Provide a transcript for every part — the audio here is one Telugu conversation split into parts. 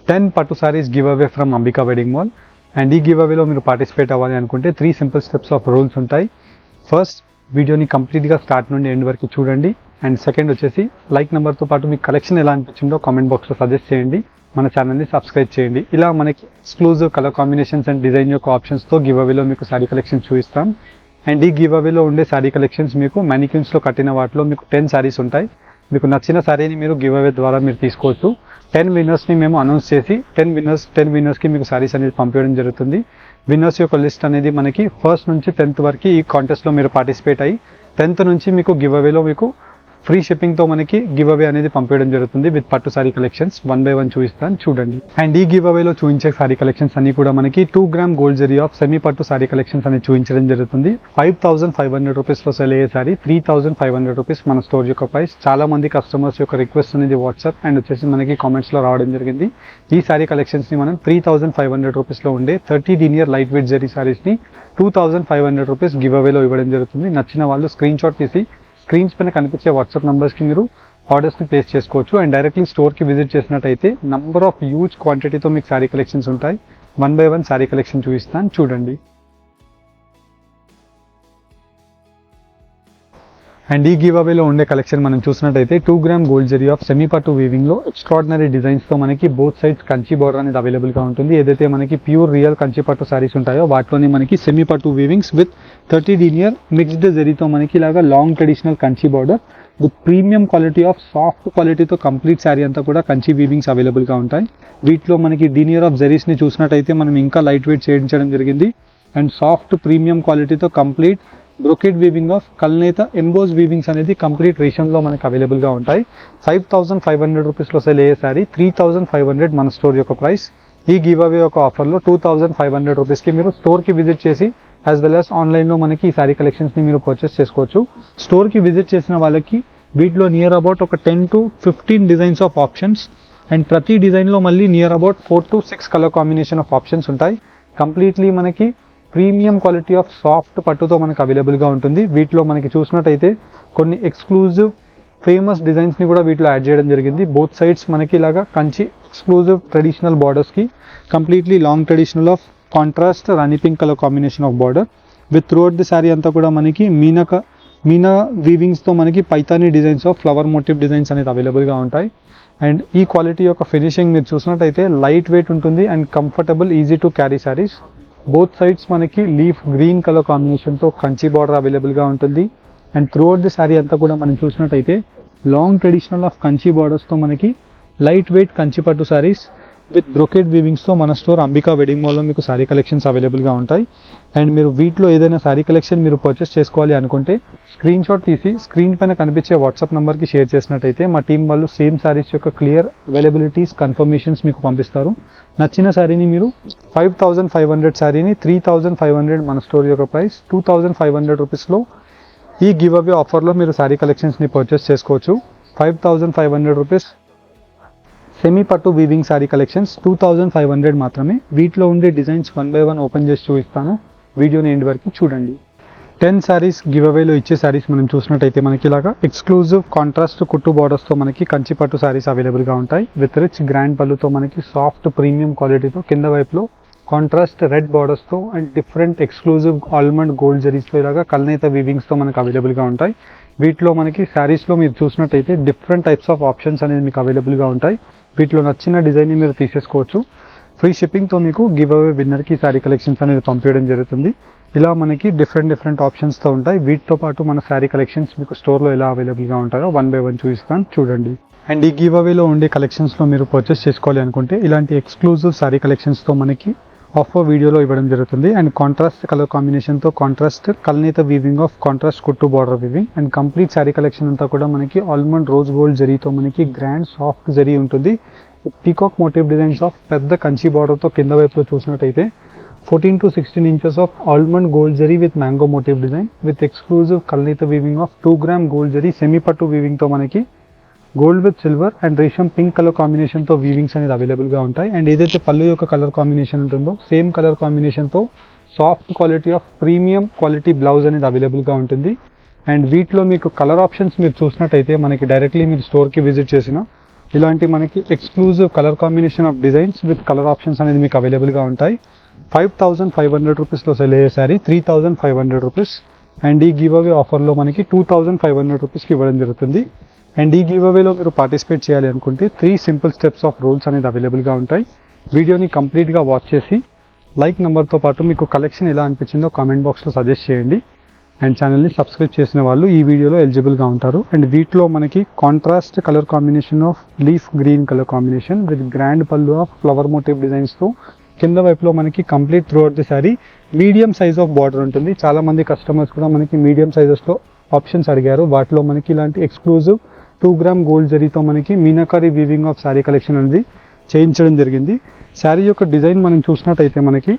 10 పట్టు saris give away from Ambika wedding mall. And ఈ గివ్ అవేలో మీరు పార్టిసిపేట్ అవ్వాలి అనుకుంటే 3 సింపుల్ స్టెప్స్ ఆఫ్ రూల్స్ ఉంటాయి. ఫస్ట్, వీడియోని కంప్లీట్గా స్టార్ట్ నుండి ఎండ్ వరకు చూడండి. అండ్ సెకండ్ వచ్చేసి లైక్ నెంబర్తో పాటు మీకు కలెక్షన్ ఎలా అనిపించిందో కామెంట్ బాక్స్లో సజెస్ట్ చేయండి. మన ఛానల్ని సబ్స్క్రైబ్ చేయండి. ఇలా మనకి exclusive colour combinations and design యొక్క ఆప్షన్స్తో గివ్ అవేలో మీకు శారీ కలెక్షన్స్ చూపిస్తాం. అండ్ ఈ గివ్ అవేలో ఉండే శారీ కలెక్షన్స్ మీకు మ్యానిక్యూన్స్లో కట్టిన వాటిలో మీకు 10 శారీస్ ఉంటాయి. మీకు నచ్చిన శారీని మీరు గివ్ అవే ద్వారా మీరు తీసుకోవచ్చు. 10 విన్నర్స్ని మేము అనౌన్స్ చేసి 10 విన్నర్స్కి మీకు శారీస్ అనేది పంపించడం జరుగుతుంది. విన్నర్స్ యొక్క లిస్ట్ అనేది మనకి 1st నుంచి 10th వరకు ఈ కాంటెస్ట్లో మీరు పార్టిసిపేట్ అయ్యి 10th నుంచి మీకు గివ్ అవేలో మీకు ఫ్రీ షిప్పింగ్తో మనకి గివ్ అవే అనేది పంపించడం జరుగుతుంది విత్ పట్టు సారీ కలెక్షన్స్. 1 by 1 చూపిస్తాను చూడండి. అండ్ ఈ గివ్ అవేలో చూపించే సారీ కలెక్షన్స్ అన్ని కూడా మనకి 2 gram gold zari of semi పట్టు సారీ కలెక్షన్స్ అనేది చూపించడం జరుగుతుంది. 5,500 రూపీస్లో సెల్ అయ్యే సారీ 3,500 రూపీస్ మన స్టోర్ యొక్క ప్రైస్. చాలా మంది కస్టమర్స్ యొక్క రిక్వెస్ట్ అనేది వాట్సాప్ అండ్ వచ్చేసి మనకి కామెంట్స్లో రావడం జరిగింది. ఈ సారీ కలెక్షన్స్ని మనం 3,500 రూపీస్లో ఉండే 30 లీనియర్ లైట్ వెయిట్ జరీ సారీస్ని 2,500 రూపీస్ గివ్ అవేలో ఇవ్వడం జరుగుతుంది. నచ్చిన వాళ్ళు స్క్రీన్ షాట్ తీసి స్క్రీన్స్ పైన కనిపించే వాట్సాప్ నెంబర్స్కి మీరు ఆర్డర్స్ని ప్లేస్ చేసుకోవచ్చు. అండ్ డైరెక్ట్లీ స్టోర్కి విజిట్ చేసినట్టయితే నంబర్ ఆఫ్ హ్యూజ్ క్వాంటిటీతో మీకు శారీ కలెక్షన్స్ ఉంటాయి. 1 by 1 శారీ కలెక్షన్ చూపిస్తాను చూడండి. అండ్ ఈ గివ్ అవేలో ఉండే కలెక్షన్ మనం చూసినట్టయితే 2 gram gold zari of semi పట్టు వీవింగ్లో ఎక్స్ట్రాడినరీ డిజైన్స్తో మనకి బోత్ సైడ్స్ కంచి బోర్డర్ అనేది అవైలబుల్గా ఉంటుంది. ఏదైతే మనకి ప్యూర్ రియల్ కంచి పట్టు సారీస్ ఉంటాయో వాటిలోనే మనకి సెమీ పట్టు వీవింగ్స్ విత్ 30 లీనియర్ మిక్స్డ్ జరీతో మనకి ఇలాగా long traditional Kanchi border with premium quality of soft క్వాలిటీతో కంప్లీట్ శారీ అంతా కూడా కంచి వీవింగ్స్ అవైలబుల్గా ఉంటాయి. వీటిలో మనకి లీనియర్ ఆఫ్ జరీస్ని చూసినట్టయితే మనం ఇంకా లైట్ వెయిట్ చేయించడం జరిగింది. అండ్ సాఫ్ట్ ప్రీమియం క్వాలిటీతో కంప్లీట్ బ్రోకెడ్ వీవింగ్ ఆఫ్ కల్నేత ఎంబోజ్ వీవింగ్స్ అనేది కంప్లీట్ రేషన్లో మనకు అవైలబుల్గా ఉంటాయి. 5,500 రూపీస్లో సెల్ అయ్యే సారీ 3,500 మన స్టోర్ యొక్క ప్రైస్. ఈ గివ్ అవే యొక్క ఆఫర్లో 2,500 రూపీస్కి మీరు స్టోర్కి విజిట్ చేసి యాజ్ వెల్ యాజ్ ఆన్లైన్లో మనకి ఈ సారీ కలెక్షన్స్ని మీరు పర్చేస్ చేసుకోవచ్చు. స్టోర్కి విజిట్ చేసిన వాళ్ళకి వీటిలో నియర్ అబౌట్ ఒక 10 to 15 designs of options and ప్రతి డిజైన్లో మళ్ళీ near about 4 to 6 colour combination of options ఉంటాయి. కంప్లీట్లీ మనకి ప్రీమియం క్వాలిటీ ఆఫ్ సాఫ్ట్ పట్టుతో మనకు అవైలబుల్గా ఉంటుంది. వీటిలో మనకి చూసినట్టయితే కొన్ని ఎక్స్క్లూజివ్ ఫేమస్ డిజైన్స్ని కూడా వీటిలో యాడ్ చేయడం జరిగింది. బోత్ సైడ్స్ మనకి ఇలాగా కంచి ఎక్స్క్లూజివ్ ట్రెడిషనల్ బార్డర్స్కి completely long traditional of contrast rani pink colour combination of border with throughout the sari అంతా కూడా మనకి మీనా వీవింగ్స్తో మనకి Paithani designs of flower motif designs అనేది అవైలబుల్గా ఉంటాయి. అండ్ ఈ క్వాలిటీ యొక్క ఫినిషింగ్ మీరు చూసినట్టయితే లైట్ వెయిట్ ఉంటుంది and comfortable easy to carry saris. Both sides మనకి లీఫ్ గ్రీన్ కలర్ కాంబినేషన్తో కంచి బార్డర్ అవైలబుల్గా ఉంటుంది. అండ్ త్రూఅవుట్ ది శారీ అంతా కూడా మనం చూసినట్టయితే లాంగ్ ట్రెడిషనల్ ఆఫ్ కంచి బార్డర్స్తో మనకి లైట్ వెయిట్ కంచి పట్టు శారీస్ విత్ బ్రోకెడ్ వీవింగ్స్తో మన స్టోర్ అంబికా వెడ్డింగ్ మాల్లో మీకు శారీ కలెక్షన్స్ అవైలబుల్గా ఉంటాయి. అండ్ మీరు వీటిలో ఏదైనా శారీ కలెక్షన్ మీరు పర్చేస్ చేసుకోవాలి అనుకుంటే స్క్రీన్ షాట్ తీసి స్క్రీన్ పైన కనిపించే వాట్సాప్ నెంబర్కి షేర్ చేసినట్టయితే మా టీం వాళ్ళు సేమ్ శారీస్ యొక్క క్లియర్ అవైలబిలిటీస్ కన్ఫర్మేషన్స్ మీకు పంపిస్తారు. నచ్చిన శారీని మీరు 5,500 శారీని 3,500 మన స్టోర్ యొక్క ప్రైస్ 2,500 రూపీస్లో ఈ గివ్ అవే ఆఫర్లో మీరు శారీ కలెక్షన్స్ని పర్చేస్ చేసుకోవచ్చు. 5,500 రూపీస్ సెమీ పట్టు వీవింగ్ శారీ కలెక్షన్స్ 2,500 మాత్రమే. వీటిలో ఉండే డిజైన్స్ 1 by 1 ఓపెన్ చేసి చూపిస్తాను. వీడియోని ఎండ్ వరకు చూడండి. 10 శారీస్ గివ్ అవేలో ఇచ్చే శారీస్ మనం చూసినట్టయితే మనకి ఇలాగా ఎక్స్క్లూజివ్ కాంట్రాస్ట్ కుట్టు బార్డర్స్తో మనకి కంచి పట్టు శారీస్ అవైలబుల్గా ఉంటాయి. విత్ రిచ్ గ్రాండ్ పళ్ళుతో మనకి సాఫ్ట్ ప్రీమియం క్వాలిటీతో కింద వైపులో కాంట్రాస్ట్ రెడ్ బార్డర్స్తో and different exclusive almond gold జరీస్తో ఇలాగా కల్నేత వీవింగ్స్తో మనకు అవైలబుల్గా ఉంటాయి. వీటిలో మనకి శారీస్లో మీరు చూసినట్టయితే డిఫరెంట్ టైప్స్ ఆఫ్ ఆప్షన్స్ అనేది మీకు అవైలబుల్గా ఉంటాయి. వీటిలో నచ్చిన డిజైన్ని మీరు తీసేసుకోవచ్చు. ఫ్రీ షిప్పింగ్తో మీకు గివ్ అవే విన్నర్కి శారీ కలెక్షన్స్ అనేది పంపించడం జరుగుతుంది. ఇలా మనకి డిఫరెంట్ ఆప్షన్స్తో ఉంటాయి. వీటితో పాటు మన శారీ కలెక్షన్స్ మీకు స్టోర్లో ఎలా అవైలబుల్గా ఉంటాయో 1 by 1 చూపిస్తాను చూడండి. అండ్ ఈ గివ్ అవేలో ఉండే కలెక్షన్స్లో మీరు పర్చేస్ చేసుకోవాలి అనుకుంటే ఇలాంటి ఎక్స్క్లూజివ్ శారీ కలెక్షన్స్తో మనకి ఆఫర్ వీడియోలో ఇవ్వడం జరుగుతుంది. అండ్ కాంట్రాస్ట్ కలర్ కాంబినేషన్తో కాంట్రాస్ట్ కల్నేత వీవింగ్ ఆఫ్ కాంట్రాస్ట్ కుట్టు border weaving and complete sari collection అంతా కూడా మనకి ఆల్మండ్ రోజ్ గోల్డ్ జరీతో మనకి గ్రాండ్ సాఫ్ట్ జరీ ఉంటుంది. పీకాక్ మోటివ్ డిజైన్స్ ఆఫ్ పెద్ద కంచి బార్డర్తో కింద వైపులో చూసినట్టయితే 14 to 16 inches of almond gold zari with mango motif design with exclusive kalnita weaving of 2 gram gold zari semi pattu weaving తో మనకి gold with silver and resham pink colour కాంబినేషన్తో వీవింగ్స్ అనేది అవైలబుల్గా ఉంటాయి. అండ్ ఏదైతే పళ్ళు యొక్క కలర్ కాంబినేషన్ ఉంటుందో సేమ్ కలర్ కాంబినేషన్తో soft quality of premium quality blouse అనేది అవైలబుల్గా ఉంటుంది. అండ్ వీటిలో మీకు కలర్ ఆప్షన్స్ మీరు చూసినట్టయితే మనకి డైరెక్ట్లీ మీరు స్టోర్కి విజిట్ చేసిన ఇలాంటి మనకి exclusive colour combination of designs with colour options అనేది మీకు అవైలబుల్గా ఉంటాయి. 5500 రూపీస్లో సెల్ అయ్యే శారీ 3500 రూపీస్. అండ్ ఈ గివ్ అవే ఆఫర్లో మనకి 2500 రూపీస్కి ఇవ్వడం జరుగుతుంది. అండ్ ఈ గివ్ అవేలో మీరు పార్టిసిపేట్ చేయాలి అనుకుంటే 3 సింపుల్ స్టెప్స్ ఆఫ్ రూల్స్ అనేది అవైలబుల్గా ఉంటాయి. వీడియోని కంప్లీట్గా వాచ్ చేసి లైక్ నెంబర్తో పాటు మీకు కలెక్షన్ ఎలా అనిపించిందో కామెంట్ బాక్స్లో సజెస్ట్ చేయండి. అండ్ ఛానల్ని సబ్స్క్రైబ్ చేసిన వాళ్ళు ఈ వీడియోలో ఎలిజిబుల్గా ఉంటారు. అండ్ వీటిలో మనకి contrast colour combination of leaf green colour combination with grand పళ్ళు ఆఫ్ ఫ్లవర్ మోటివ్ డిజైన్స్తో కింద వైపులో మనకి complete through out the sorry medium size of border ఉంటుంది. చాలా మంది కస్టమర్స్ కూడా మనకి మీడియం సైజెస్లో ఆప్షన్స్ అడిగారు. వాటిలో మనకి ఇలాంటి ఎక్స్క్లూజివ్ 2 గ్రామ్ గోల్డ్ జరీతో మనకి meenakari weaving of sari collection అనేది చేయించడం జరిగింది. శారీ యొక్క డిజైన్ మనం చూసినట్టయితే మనకి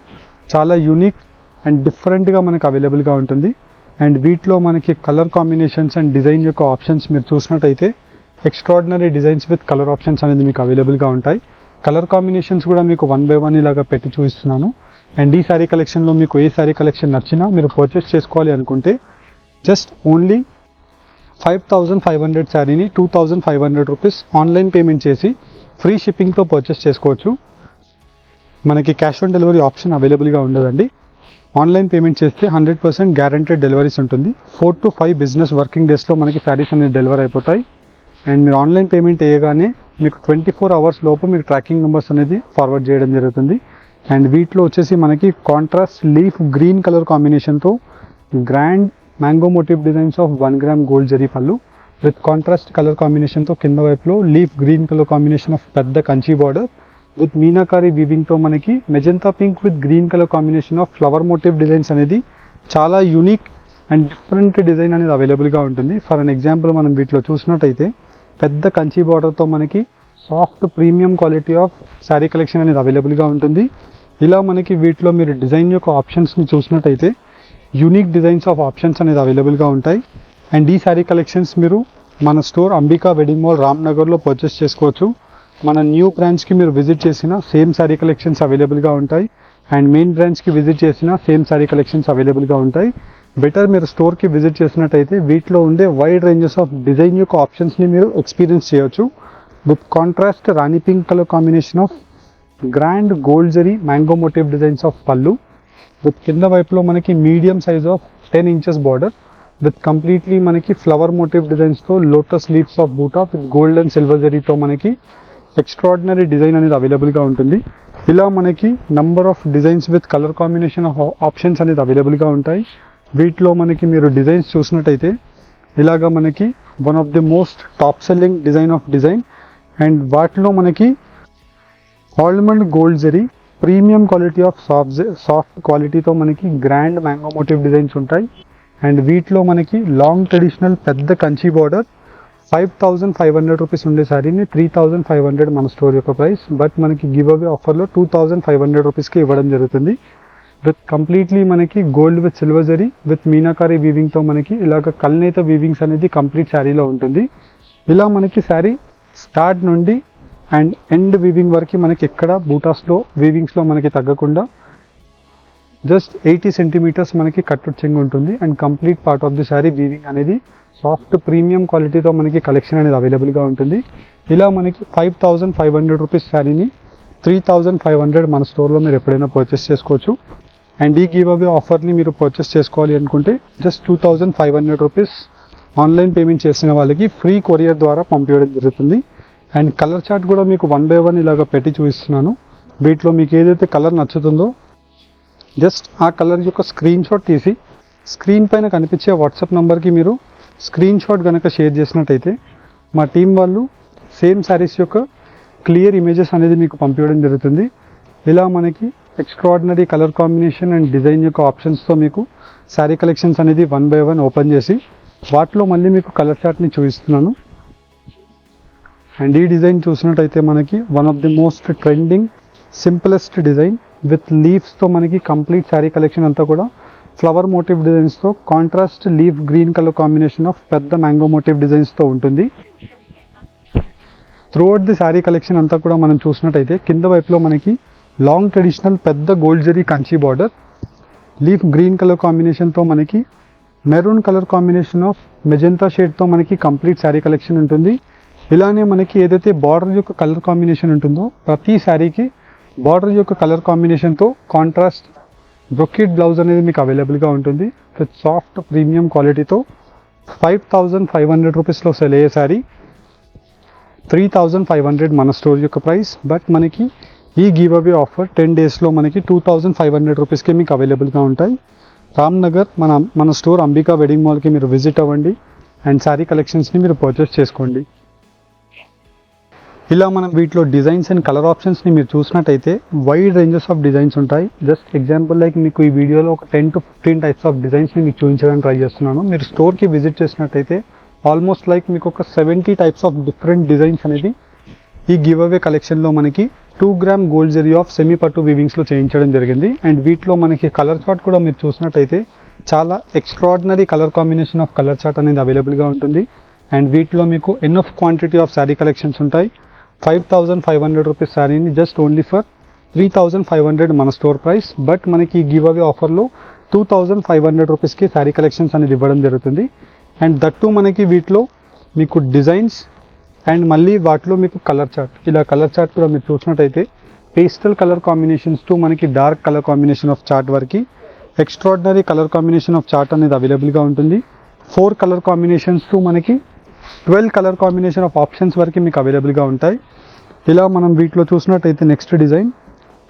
చాలా యూనిక్ అండ్ డిఫరెంట్గా మనకి అవైలబుల్గా ఉంటుంది. అండ్ వీటిలో మనకి కలర్ కాంబినేషన్స్ అండ్ డిజైన్ యొక్క ఆప్షన్స్ మీరు చూసినట్టయితే extraordinary designs with colour options అనేది మీకు అవైలబుల్గా ఉంటాయి. కలర్ కాంబినేషన్స్ కూడా మీకు 1 by 1 ఇలాగా పెట్టి చూపిస్తున్నాను. అండ్ ఈ శారీ కలెక్షన్లో మీకు ఏ శారీ కలెక్షన్ నచ్చినా మీరు పర్చేస్ చేసుకోవాలి అనుకుంటే జస్ట్ ఓన్లీ 5500 శారీని 2500 రూపీస్ ఆన్లైన్ పేమెంట్ చేసి ఫ్రీ షిప్పింగ్తో పర్చేస్ చేసుకోవచ్చు. మనకి క్యాష్ ఆన్ డెలివరీ ఆప్షన్ అవైలబుల్గా ఉండదండి. ఆన్లైన్ పేమెంట్ చేస్తే 100% గ్యారంటెడ్ డెలివరీస్ ఉంటుంది. 4 to 5 బిజినెస్ వర్కింగ్ డేస్లో మనకి శారీస్ అనేది డెలివర్ అయిపోతాయి. అండ్ మీరు ఆన్లైన్ పేమెంట్ వేయగానే మీకు 24 hours లోపు మీకు ట్రాకింగ్ నెంబర్స్ అనేది ఫార్వర్డ్ చేయడం జరుగుతుంది. అండ్ వీటిలో వచ్చేసి మనకి కాంట్రాస్ట్ లీఫ్ గ్రీన్ కలర్ కాంబినేషన్తో grand mango motif designs of 1 gram gold zari పళ్ళు విత్ కాంట్రాస్ట్ కలర్ కాంబినేషన్తో కింద వైపులో leaf green colour combination of పెద్ద కంచి బార్డర్ విత్ మీనాకారి వీవింగ్తో మనకి magenta pink with green colour combination of flower motif designs అనేది చాలా యూనిక్ అండ్ డిఫరెంట్ డిజైన్ అనేది అవైలబుల్గా ఉంటుంది. ఫర్ అన్ ఎగ్జాంపుల్ మనం వీటిలో చూసినట్టయితే పెద్ద కంచి బార్డర్తో మనకి soft premium quality of sari collection అనేది అవైలబుల్గా ఉంటుంది. ఇలా మనకి వీటిలో మీరు డిజైన్ యొక్క ఆప్షన్స్ని చూసినట్టయితే యూనిక్ డిజైన్స్ ఆఫ్ ఆప్షన్స్ అనేది అవైలబుల్గా ఉంటాయి. అండ్ ఈ శారీ కలెక్షన్స్ మీరు మన స్టోర్ అంబికా వెడ్డింగ్ మాల్ రామ్నగర్లో పర్చేస్ చేసుకోవచ్చు. మన న్యూ బ్రాంచ్కి మీరు విజిట్ చేసిన సేమ్ శారీ కలెక్షన్స్ అవైలబుల్గా ఉంటాయి. అండ్ మెయిన్ బ్రాంచ్కి విజిట్ చేసిన సేమ్ శారీ కలెక్షన్స్ అవైలబుల్గా ఉంటాయి. బెటర్ మీరు స్టోర్కి విజిట్ చేసినట్టయితే వీటిలో ఉండే వైడ్ రేంజెస్ ఆఫ్ డిజైన్ యొక్క ఆప్షన్స్ని మీరు ఎక్స్పీరియన్స్ చేయొచ్చు. With contrast rani pink colour combination of grand gold zari mango motif designs of పళ్ళు విత్ కింద వైపులో మనకి medium size of 10 inches border with completely మనకి ఫ్లవర్ మోటివ్ డిజైన్స్తో lotus leaves of buta with gold and silver జరీతో మనకి ఎక్స్ట్రాడినరీ డిజైన్ అనేది అవైలబుల్గా ఉంటుంది. ఇలా మనకి number of designs with colour combination of options అనేది అవైలబుల్గా ఉంటాయి. వీటిలో మనకి మీరు డిజైన్స్ చూసినట్టయితే ఇలాగా మనకి one of the most top selling design of design. And వాటిలో మనకి almond gold zari premium quality of soft క్వాలిటీతో మనకి గ్రాండ్ మ్యాంగో మోటివ్ డిజైన్స్ ఉంటాయి. అండ్ వీటిలో మనకి లాంగ్ ట్రెడిషనల్ పెద్ద కంచి బార్డర్ 5500 రూపీస్ ఉండే శారీని 3500 మన స్టోర్ యొక్క ప్రైస్. బట్ మనకి గివ్ అవే ఆఫర్లో 2500 రూపీస్కి ఇవ్వడం జరుగుతుంది. విత్ కంప్లీట్లీ మనకి gold with silver zari with meenakari వీవింగ్తో మనకి ఇలాగ కల్నేత వీవింగ్స్ అనేది కంప్లీట్ శారీలో ఉంటుంది. ఇలా మనకి శారీ స్టార్ట్ నుండి అండ్ ఎండ్ వీవింగ్ వరకు మనకి ఎక్కడ బూటాస్లో వీవింగ్స్లో మనకి తగ్గకుండా జస్ట్ 80 centimeters మనకి కట్టు చెంగు ఉంటుంది. And complete part of the sari weaving అనేది సాఫ్ట్ ప్రీమియం క్వాలిటీతో మనకి కలెక్షన్ అనేది అవైలబుల్గా ఉంటుంది. ఇలా మనకి 5500 రూపీస్ శారీని 3500 మన స్టోర్లో మీరు ఎప్పుడైనా పర్చేస్ చేసుకోవచ్చు. అండ్ ఈ గివ్ అవే ఆఫర్ని మీరు పర్చేస్ చేసుకోవాలి అనుకుంటే జస్ట్ 2500 రూపీస్ ఆన్లైన్ పేమెంట్ చేసిన వాళ్ళకి ఫ్రీ కొరియర్ ద్వారా పంపించడం జరుగుతుంది. అండ్ కలర్ చార్ట్ కూడా మీకు 1 by 1 ఇలాగ పెట్టి చూపిస్తున్నాను. వీటిలో మీకు ఏదైతే కలర్ నచ్చుతుందో జస్ట్ ఆ కలర్ యొక్క స్క్రీన్ షాట్ తీసి స్క్రీన్ పైన కనిపించే వాట్సాప్ నెంబర్కి మీరు స్క్రీన్ షాట్ కనుక షేర్ చేసినట్టయితే మా టీం వాళ్ళు సేమ్ శారీస్ యొక్క క్లియర్ ఇమేజెస్ అనేది మీకు పంపించడం జరుగుతుంది. ఇలా మనకి extraordinary colour combination and design యొక్క ఆప్షన్స్తో మీకు శారీ కలెక్షన్స్ అనేది 1 by 1 ఓపెన్ చేసి వాటిలో మళ్ళీ మీకు కలర్ చార్ట్ని చూపిస్తున్నాను. అండ్ ఈ డిజైన్ చూసినట్టయితే మనకి one of the most trending simplest design with లీవ్స్తో మనకి కంప్లీట్ శారీ కలెక్షన్ అంతా కూడా ఫ్లవర్ మోటివ్ డిజైన్స్తో contrast leaf green colour combination of పెద్ద మ్యాంగో మోటివ్ డిజైన్స్తో ఉంటుంది. త్రూఅవుట్ ది శారీ కలెక్షన్ అంతా కూడా మనం చూసినట్టయితే కింద వైపులో మనకి లాంగ్ ట్రెడిషనల్ పెద్ద gold zari Kanchi border leaf green colour కాంబినేషన్తో మనకి maroon colour combination of magenta షేడ్తో మనకి కంప్లీట్ శారీ కలెక్షన్ ఉంటుంది. ఇలానే మనకి ఏదైతే బార్డర్ యొక్క కలర్ కాంబినేషన్ ఉంటుందో ప్రతి శారీకి బార్డర్ యొక్క కలర్ కాంబినేషన్తో కాంట్రాస్ట్ బ్రొకెట్ బ్లౌజ్ అనేది మీకు అవైలబుల్గా ఉంటుంది. విత్ సాఫ్ట్ ప్రీమియం క్వాలిటీతో 5500 రూపీస్లో సెల్ అయ్యే శారీ 3500 మన స్టోర్ యొక్క ప్రైస్. బట్ మనకి ఈ గివ్ అవే ఆఫర్ 10 డేస్లో మనకి 2500 రూపీస్కి మీకు అవైలబుల్గా ఉంటాయి. రామ్నగర్ మన స్టోర్ అంబికా వెడ్డింగ్ మాల్కి మీరు విజిట్ అవ్వండి అండ్ శారీ కలెక్షన్స్ని మీరు పర్చేస్ చేసుకోండి. ఇలా మనం వీటిలో డిజైన్స్ అండ్ కలర్ ఆప్షన్స్ని మీరు చూసినట్టయితే వైడ్ రేంజెస్ ఆఫ్ డిజైన్స్ ఉంటాయి. జస్ట్ ఎగ్జాంపుల్ లైక్ మీకు ఈ వీడియోలో ఒక 10 to 15 టైప్స్ ఆఫ్ డిజైన్స్ని మీకు చూపించడానికి ట్రై చేస్తున్నాను. మీరు స్టోర్కి విజిట్ చేసినట్టయితే ఆల్మోస్ట్ లైక్ మీకు ఒక 70 టైప్స్ ఆఫ్ డిఫరెంట్ డిజైన్స్ అనేది ఈ గివ్ అవే కలెక్షన్లో మనకి 2 gram gold zari of semi పట్టు వీవింగ్స్లో చేయించడం జరిగింది. అండ్ వీటిలో మనకి కలర్ చార్ట్ కూడా మీరు చూసినట్టయితే చాలా extraordinary colour combination of colour chart అనేది అవైలబుల్గా ఉంటుంది. అండ్ వీటిలో మీకు enough quantity of sari collections ఉంటాయి. 5500 రూపీస్ శారీని జస్ట్ ఓన్లీ ఫర్ 3500 మన స్టోర్ ప్రైస్. బట్ మనకి గివ్ అవే ఆఫర్లో 2500 రూపీస్కి శారీ కలెక్షన్స్ అనేది ఇవ్వడం జరుగుతుంది. అండ్ దట్టు మనకి వీటిలో మీకు డిజైన్స్ అండ్ మళ్ళీ వాటిలో మీకు కలర్ చార్ట్, ఇలా కలర్ చార్ట్ కూడా మీరు చూసినట్టయితే పేస్టల్ కలర్ కాంబినేషన్స్ టు మనకి dark colour combination of chart వరకు extraordinary colour combination of chart అనేది అవైలబుల్గా ఉంటుంది. 4 కలర్ కాంబినేషన్స్ టు మనకి 12 కలర్ కాంబినేషన్ ఆఫ్ ఆప్షన్స్ వరకు మీకు అవైలబుల్గా ఉంటాయి. ఇలా మనం వీటిలో చూసినట్టయితే నెక్స్ట్ డిజైన్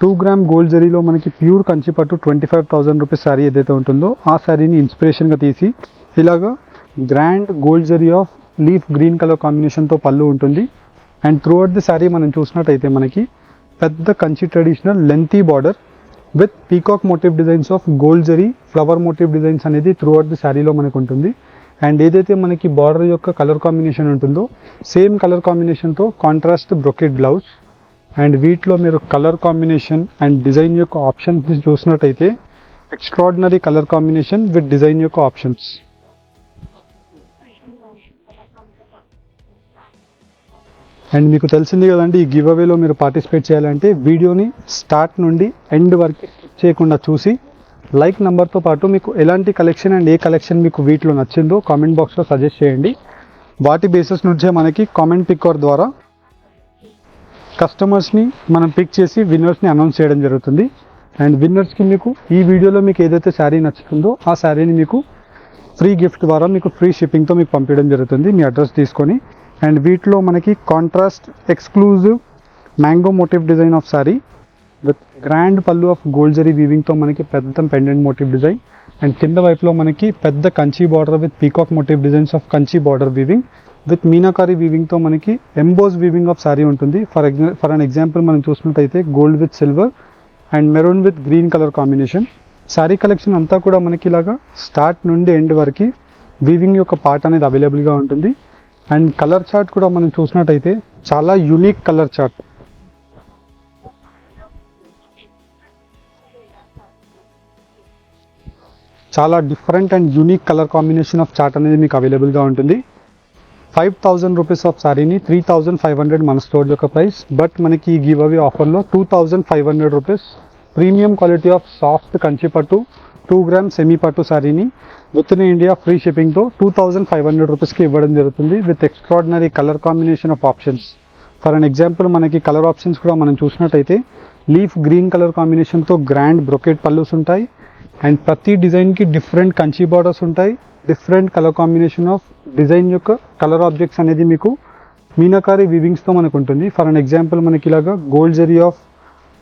2 గ్రామ్ గోల్డ్ జరీలో మనకి ప్యూర్ కంచిపట్టు 25,000 రూపీస్ శారీ ఏదైతే ఉంటుందో ఆ శారీని ఇన్స్పిరేషన్గా తీసి ఇలాగా grand gold zari of leaf green colour కాంబినేషన్తో పళ్ళు ఉంటుంది. And throughout the sari మనం చూసినట్టయితే మనకి పెద్ద Kanchi traditional lengthy border with peacock motif designs of gold zari flower motif designs అనేది త్రూ అవుట్ ది శారీలో మనకు ఉంటుంది. అండ్ ఏదైతే మనకి బార్డర్ యొక్క కలర్ కాంబినేషన్ ఉంటుందో సేమ్ కలర్ కాంబినేషన్తో కాంట్రాస్ట్ బ్రొకెట్ బ్లౌజ్. అండ్ వీటిలో మీరు కలర్ కాంబినేషన్ అండ్ డిజైన్ యొక్క ఆప్షన్స్ చూసినట్టయితే extraordinary colour combination with design యొక్క ఆప్షన్స్. అండ్ మీకు తెలిసింది కదండి, ఈ గివ్ అవేలో మీరు పార్టిసిపేట్ చేయాలంటే వీడియోని స్టార్ట్ నుండి ఎండ్ వరకు స్కిప్ చేయకుండా చూసి లైక్ నెంబర్తో పాటు మీకు ఎలాంటి కలెక్షన్ అండ్ ఏ కలెక్షన్ మీకు వీటిలో నచ్చిందో కామెంట్ బాక్స్లో సజెస్ట్ చేయండి. వాటి బేసిస్ నుంచే మనకి కామెంట్ పిక్కర్ ద్వారా కస్టమర్స్ని మనం పిక్ చేసి విన్నర్స్ని అనౌన్స్ చేయడం జరుగుతుంది. అండ్ విన్నర్స్కి మీకు ఈ వీడియోలో మీకు ఏదైతే శారీ నచ్చుతుందో ఆ శారీని మీకు ఫ్రీ గిఫ్ట్ ద్వారా మీకు ఫ్రీ షిప్పింగ్తో మీకు పంపించడం జరుగుతుంది మీ అడ్రస్ తీసుకొని. అండ్ వీటిలో మనకి contrast exclusive mango motif design of sari with grand పళ్ళు ఆఫ్ గోల్డ్ జరీ వీవింగ్తో మనకి పెద్ద పెండెంట్ మోటివ్ డిజైన్. అండ్ కింద వైపులో మనకి పెద్ద Kanchi border with peacock motif designs of Kanchi border weaving with meenakari వీవింగ్తో మనకి ఎంబోస్ వీవింగ్ ఆఫ్ శారీ ఉంటుంది. ఫర్ అన్ ఎగ్జాంపుల్ మనం చూసినట్టయితే gold with silver and maroon with green colour combination. Sari collection అంతా కూడా మనకి ఇలాగా స్టార్ట్ నుండి ఎండ్ వరకు వీవింగ్ యొక్క పార్ట్ అనేది అవైలబుల్గా ఉంటుంది. అండ్ కలర్ చార్ట్ కూడా మనం చూసినట్టయితే చాలా యూనిక్ కలర్ చార్ట్. చాలా different and unique colour combination of chart అనేది మీకు అవైలబుల్గా ఉంటుంది. 5000 రూపీస్ ఆఫ్ శారీని 3500 మన స్టోర్ యొక్క ప్రైస్. బట్ మనకి ఈ గివ్ అవే ఆఫర్లో 2500 rupees premium quality of soft Kanchipattu 2 gram semi పట్టు శారీని విత్ ఇన్ ఇండియా ఫ్రీ షిప్పింగ్తో 2500 రూపీస్కి ఇవ్వడం జరుగుతుంది with extraordinary colour combination of options. For an example మనకి కలర్ ఆప్షన్స్ కూడా మనం చూసినట్టయితే లీఫ్ గ్రీన్ కలర్ కాంబినేషన్తో గ్రాండ్ బ్రొకెట్ పల్లూస్ ఉంటాయి. అండ్ ప్రతి డిజైన్కి డిఫరెంట్ కంచి బార్డర్స్ ఉంటాయి. Different colour combination of design యొక్క కలర్ ఆబ్జెక్ట్స్ అనేది మీకు మీనాకారి వీవింగ్స్తో మనకు ఉంటుంది. ఫర్ అన్ ఎగ్జాంపుల్ మనకి ఇలాగా గోల్డ్ జరీ ఆఫ్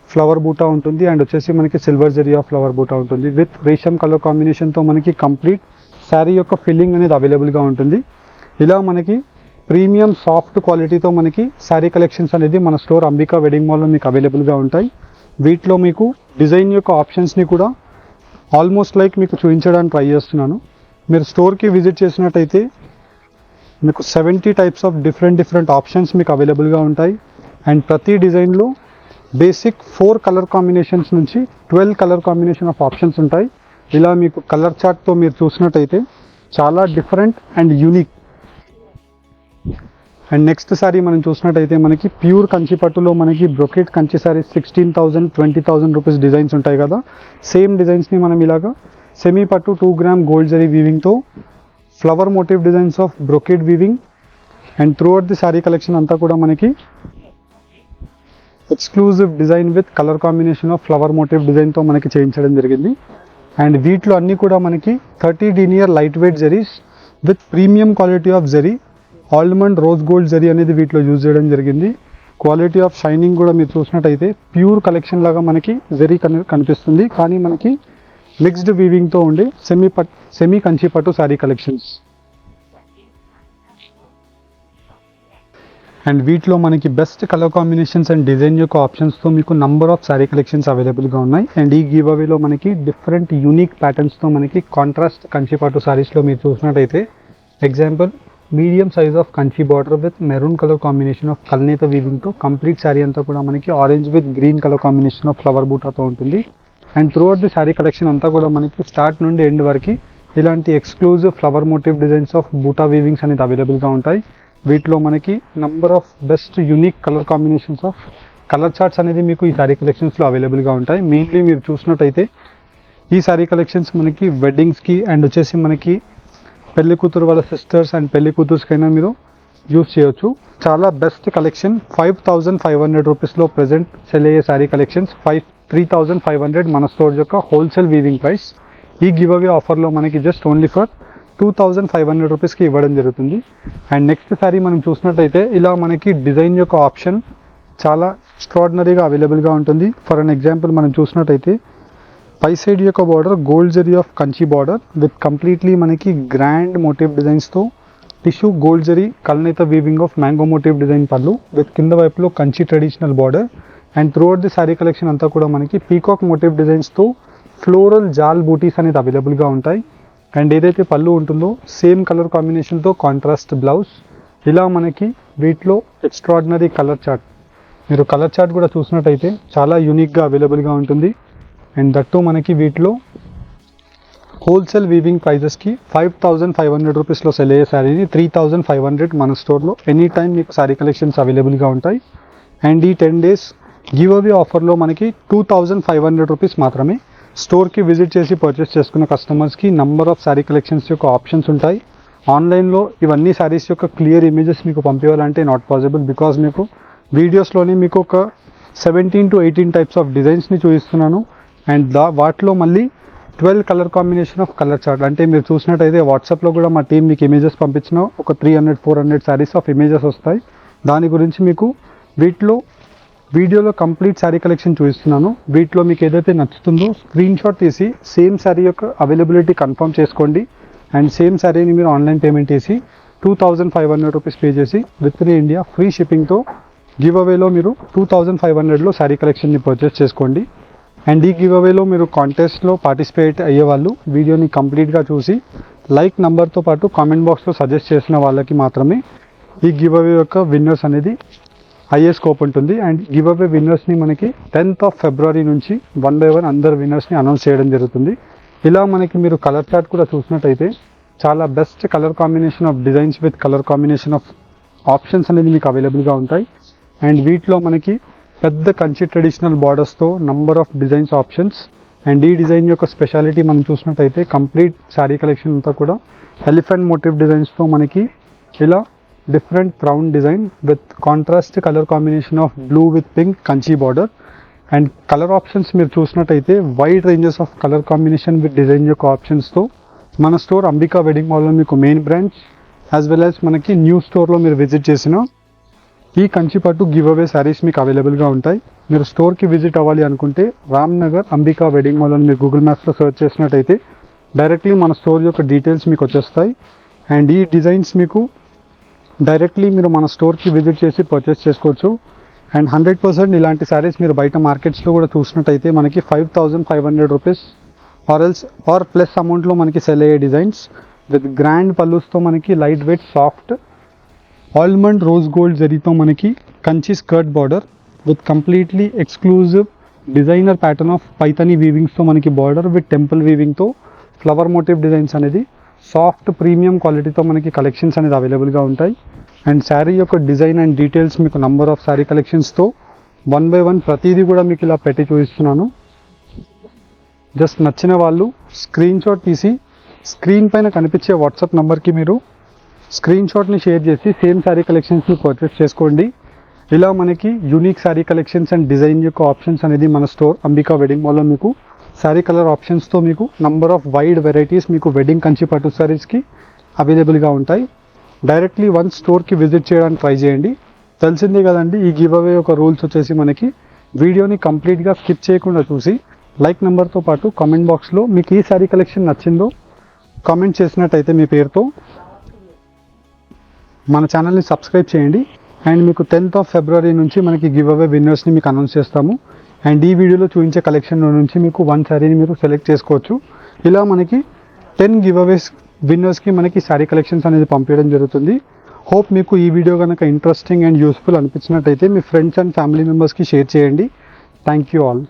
ఫ్లవర్ బూటా ఉంటుంది అండ్ వచ్చేసి మనకి సిల్వర్ జరీ ఆఫ్ ఫ్లవర్ బూటా ఉంటుంది విత్ రేషం కలర్ కాంబినేషన్తో మనకి కంప్లీట్ శారీ యొక్క ఫిల్లింగ్ అనేది అవైలబుల్గా ఉంటుంది. ఇలా మనకి ప్రీమియం సాఫ్ట్ క్వాలిటీతో మనకి శారీ కలెక్షన్స్ అనేది మన స్టోర్ అంబికా వెడ్డింగ్ మాల్లో మీకు అవైలబుల్గా ఉంటాయి. వీటిలో మీకు డిజైన్ యొక్క ఆప్షన్స్ని కూడా ఆల్మోస్ట్ లైక్ మీకు చూపించడానికి ట్రై చేస్తున్నాను. మీరు స్టోర్కి విజిట్ చేసినట్టయితే మీకు 70 టైప్స్ ఆఫ్ డిఫరెంట్ ఆప్షన్స్ మీకు అవైలబుల్గా ఉంటాయి. అండ్ ప్రతి డిజైన్లో బేసిక్ 4 కలర్ కాంబినేషన్స్ నుంచి 12 కలర్ కాంబినేషన్ ఆఫ్ ఆప్షన్స్ ఉంటాయి. ఇలా మీకు కలర్ చార్ట్తో మీరు చూసినట్టయితే చాలా different and unique. And next sari మనం చూసినట్టయితే మనకి ప్యూర్ కంచి పట్టులో మనకి brocade Kanchi sari 16,000 20,000 rupees designs ఉంటాయి కదా. సేమ్ డిజైన్స్ని మనం ఇలాగా సెమీ పట్టు 2 గ్రామ్ గోల్డ్ జరీ వీవింగ్తో flower motif designs of brocade weaving and throughout the sari collection అంతా కూడా మనకి exclusive design with colour combination of flower motif డిజైన్తో మనకి చేయించడం జరిగింది. అండ్ వీటిలో అన్నీ కూడా మనకి 30 denier light weight zaris with premium quality of zari, almond rose gold zari అనేది వీటిలో యూజ్ చేయడం జరిగింది. క్వాలిటీ ఆఫ్ షైనింగ్ కూడా మీరు చూసినట్టయితే ప్యూర్ కలెక్షన్ లాగా మనకి జరీ కనిపిస్తుంది, కానీ మనకి మిక్స్డ్ వీవింగ్తో ఉండే సెమీ కంచి పట్టు శారీ కలెక్షన్స్. అండ్ వీటిలో మనకి best colour combinations and design యొక్క ఆప్షన్స్తో మీకు నంబర్ ఆఫ్ శారీ కలెక్షన్స్ అవైలబుల్గా ఉన్నాయి. అండ్ ఈ గివ్ అవేలో మనకి డిఫరెంట్ యూనిక్ ప్యాటర్న్స్తో మనకి కాంట్రాస్ట్ కంచిపట్టు శారీస్లో మీరు చూసినట్టయితే example medium size of Kanchi border with maroon colour combination of కల్నేత వీవింగ్తో కంప్లీట్ శారీ అంతా కూడా మనకి orange with green colour combination of flower బూటాతో ఉంటుంది. And throughout the sari collection అంతా కూడా మనకి స్టార్ట్ నుండి ఎండ్ వరకు ఇలాంటి exclusive flower motif designs of buta weavings అనేది అవైలబుల్గా ఉంటాయి. వీటిలో మనకి number of best unique colour combinations of colour charts అనేది మీకు ఈ శారీ కలెక్షన్స్లో అవైలబుల్గా ఉంటాయి. మెయిన్లీ మీరు చూసినట్టయితే ఈ శారీ కలెక్షన్స్ మనకి వెడ్డింగ్స్కి అండ్ వచ్చేసి మనకి పెళ్లి కూతురు వాళ్ళ సిస్టర్స్ అండ్ పెళ్లి కూతుర్స్కైనా మీరు యూస్ చేయొచ్చు. చాలా బెస్ట్ కలెక్షన్. 5500 రూపీస్లో ప్రజెంట్ సెల్ అయ్యే శారీ కలెక్షన్స్ 3500 మన స్టోర్ యొక్క హోల్సేల్ వీవింగ్ ప్రైస్. ఈ గివ్ అవే ఆఫర్లో మనకి జస్ట్ ఓన్లీ ఫర్ 2500 రూపీస్కి ఇవ్వడం జరుగుతుంది. అండ్ నెక్స్ట్ శారీ మనం చూసినట్టయితే ఇలా మనకి డిజైన్ యొక్క ఆప్షన్ చాలా ఎక్స్ట్రాడినరీగా అవైలబుల్గా ఉంటుంది. ఫర్ అన్ ఎగ్జాంపుల్ మనం చూసినట్టయితే పై సైడ్ యొక్క border gold zari of Kanchi border with completely మనకి గ్రాండ్ మోటివ్ డిజైన్స్తో టిష్యూ గోల్డ్ జరీ కల్నేత weaving of mango motif design పళ్ళు విత్ కింద వైపులో Kanchi traditional border. And throughout the sari collection అంతా కూడా మనకి పీకాక్ మోటివ్ డిజైన్స్తో ఫ్లోరల్ జాల్ బూటీస్ అనేది అవైలబుల్గా ఉంటాయి. అండ్ ఏదైతే పళ్ళు ఉంటుందో సేమ్ కలర్ కాంబినేషన్తో కాంట్రాస్ట్ బ్లౌజ్. ఇలా మనకి వీటిలో ఎక్స్ట్రాడినరీ కలర్ చార్ట్, మీరు కలర్ చార్ట్ కూడా చూసినట్టయితే చాలా యూనిక్గా అవైలబుల్గా ఉంటుంది. అండ్ దట్టు మనకి వీటిలో హోల్సేల్ వీవింగ్ ప్రైజెస్కి 5500 రూపీస్లో సెల్ అయ్యే శారీని 3500 మన స్టోర్లో ఎనీ టైం మీకు శారీ కలెక్షన్స్ అవైలబుల్గా ఉంటాయి. అండ్ ఈ 10 days గివ్ అవే ఆఫర్లో మనకి 2500 రూపీస్ మాత్రమే. స్టోర్కి విజిట్ చేసి పర్చేస్ చేసుకున్న కస్టమర్స్కి నంబర్ ఆఫ్ శారీ కలెక్షన్స్ యొక్క ఆప్షన్స్ ఉంటాయి. ఆన్లైన్లో ఇవన్నీ శారీస్ యొక్క క్లియర్ ఇమేజెస్ మీకు పంపించాలంటే నాట్ పాసిబుల్, బికాజ్ మీకు వీడియోస్లోనే మీకు ఒక 17 to 18 టైప్స్ ఆఫ్ డిజైన్స్ని చూపిస్తున్నాను. అండ్ వాటిలో మళ్ళీ 12 colour combination of colour chart. అంటే మీరు చూసినట్టయితే వాట్సాప్లో కూడా మా టీం మీకు ఇమేజెస్ పంపించిన ఒక 300-400 శారీస్ ఆఫ్ ఇమేజెస్ వస్తాయి. దాని గురించి మీకు వీడియోలో కంప్లీట్ శారీ కలెక్షన్ చూపిస్తున్నాను. వీటిలో మీకు ఏదైతే నచ్చుతుందో స్క్రీన్ షాట్ తీసి సేమ్ శారీ యొక్క అవైలబిలిటీ కన్ఫర్మ్ చేసుకోండి. అండ్ సేమ్ శారీని మీరు ఆన్లైన్ పేమెంట్ చేసి 2500 రూపీస్ పే చేసి విత్ ఇన్ ఇండియా ఫ్రీ షిప్పింగ్తో గివ్ అవేలో మీరు 2500లో శారీ కలెక్షన్ని పర్చేస్ చేసుకోండి. అండ్ ఈ గివ్ అవేలో మీరు కాంటెస్ట్లో పార్టిసిపేట్ అయ్యే వాళ్ళు వీడియోని కంప్లీట్గా చూసి లైక్ నెంబర్తో పాటు కామెంట్ బాక్స్లో సజెస్ట్ చేసిన వాళ్ళకి మాత్రమే ఈ గివ్ అవే యొక్క విన్నర్స్ అనేది అయ్యే స్కోప్ ఉంటుంది. అండ్ గివ్ అవే విన్నర్స్ని మనకి 10th February నుంచి 1 by 1 అందరు విన్నర్స్ని అనౌన్స్ చేయడం జరుగుతుంది. ఇలా మనకి మీరు కలర్ చార్ట్ కూడా చూసినట్టయితే చాలా best colour combination of designs with colour combination of options అనేది మీకు అవైలబుల్గా ఉంటాయి. అండ్ వీటిలో మనకి పెద్ద కంచి ట్రెడిషనల్ బార్డర్స్తో number of designs options. And ఈ డిజైన్ యొక్క స్పెషాలిటీ మనం చూసినట్టయితే కంప్లీట్ శారీ కలెక్షన్ అంతా కూడా ఎలిఫెంట్ మోటివ్ డిజైన్స్తో మనకి ఇలా different crown design with contrast colour combination of blue with pink Kanchi border. And colour options మీరు చూసినట్టయితే wide ranges of colour combination with design యొక్క ఆప్షన్స్తో మన స్టోర్ అంబికా వెడ్డింగ్ మాల్లో మీకు main branch as well as మనకి న్యూ స్టోర్లో మీరు విజిట్ చేసిన ఈ కంచిపట్టు గివ్ అవే శారీస్ మీకు అవైలబుల్గా ఉంటాయి. మీరు స్టోర్కి విజిట్ అవ్వాలి అనుకుంటే రామ్నగర్ అంబికా వెడ్డింగ్ మాల్ అని మీరు గూగుల్ మ్యాప్స్లో సెర్చ్ చేసినట్టయితే డైరెక్ట్లీ మన స్టోర్ యొక్క డీటెయిల్స్ మీకు వచ్చేస్తాయి. అండ్ ఈ డిజైన్స్ మీకు డైరెక్ట్లీ మీరు మన స్టోర్కి విజిట్ చేసి పర్చేస్ చేసుకోవచ్చు. అండ్ 100% ఇలాంటి శారీస్ మీరు బయట మార్కెట్స్లో కూడా చూసినట్టయితే మనకి 5500 రూపీస్ ఆర్ ప్లస్ అమౌంట్లో మనకి సెల్ అయ్యే డిజైన్స్ విత్ గ్రాండ్ పల్లూస్తో మనకి light weight soft almond rose gold జరీతో మనకి Kanchi skirt border with completely exclusive designer pattern of Paithani వీవింగ్స్తో మనకి బార్డర్ విత్ టెంపుల్ వీవింగ్తో ఫ్లవర్ మోటివ్ డిజైన్స్ అనేది సాఫ్ట్ ప్రీమియం క్వాలిటీతో మనకి కలెక్షన్స్ అనేది అవైలబుల్గా ఉంటాయి. అండ్ శారీ యొక్క డిజైన్ అండ్ డీటెయిల్స్ మీకు నంబర్ ఆఫ్ శారీ కలెక్షన్స్తో 1 by 1 ప్రతిదీ కూడా మీకు ఇలా పెట్టి చూపిస్తున్నాను. జస్ట్ నచ్చిన వాళ్ళు స్క్రీన్ షాట్ తీసి స్క్రీన్ పైన కనిపించే వాట్సాప్ నెంబర్కి మీరు స్క్రీన్ షాట్ని షేర్ చేసి సేమ్ శారీ కలెక్షన్స్ని పర్చేస్ చేసుకోండి. ఇలా మనకి unique sari collections and design యొక్క ఆప్షన్స్ అనేది మన స్టోర్ అంబికా వెడ్డింగ్ మాల్లో మీకు శారీ కలర్ ఆప్షన్స్తో మీకు నంబర్ ఆఫ్ వైడ్ వెరైటీస్ మీకు వెడ్డింగ్ కంచి పట్టు శారీస్కి అవైలబుల్గా ఉంటాయి. డైరెక్ట్లీ వన్ స్టోర్కి విజిట్ చేయడానికి ట్రై చేయండి. తెలిసిందే కదండి, ఈ గివ్ అవే యొక్క రూల్స్ వచ్చేసి మనకి వీడియోని కంప్లీట్గా స్కిప్ చేయకుండా చూసి లైక్ నెంబర్తో పాటు కామెంట్ బాక్స్లో మీకు ఈ శారీ కలెక్షన్ నచ్చిందో కామెంట్ చేసినట్టయితే మీ పేరుతో మన ఛానల్ని సబ్స్క్రైబ్ చేయండి. అండ్ మీకు 10th of February నుంచి మనకి గివ్ అవే విన్నర్స్ని మీకు అనౌన్స్ చేస్తాము. అండ్ ఈ వీడియోలో చూపించే కలెక్షన్లో నుంచి మీకు 1 శారీని మీరు సెలెక్ట్ చేసుకోవచ్చు. ఇలా మనకి 10 గివ్ అవేస్ విన్నర్స్కి మనకి శారీ కలెక్షన్స్ అనేది పంపించడం జరుగుతుంది. హోప్ మీకు ఈ వీడియో కనుక ఇంట్రెస్టింగ్ అండ్ యూస్ఫుల్ అనిపించినట్టయితే మీ ఫ్రెండ్స్ అండ్ ఫ్యామిలీ మెంబర్స్కి షేర్ చేయండి. Thank you all.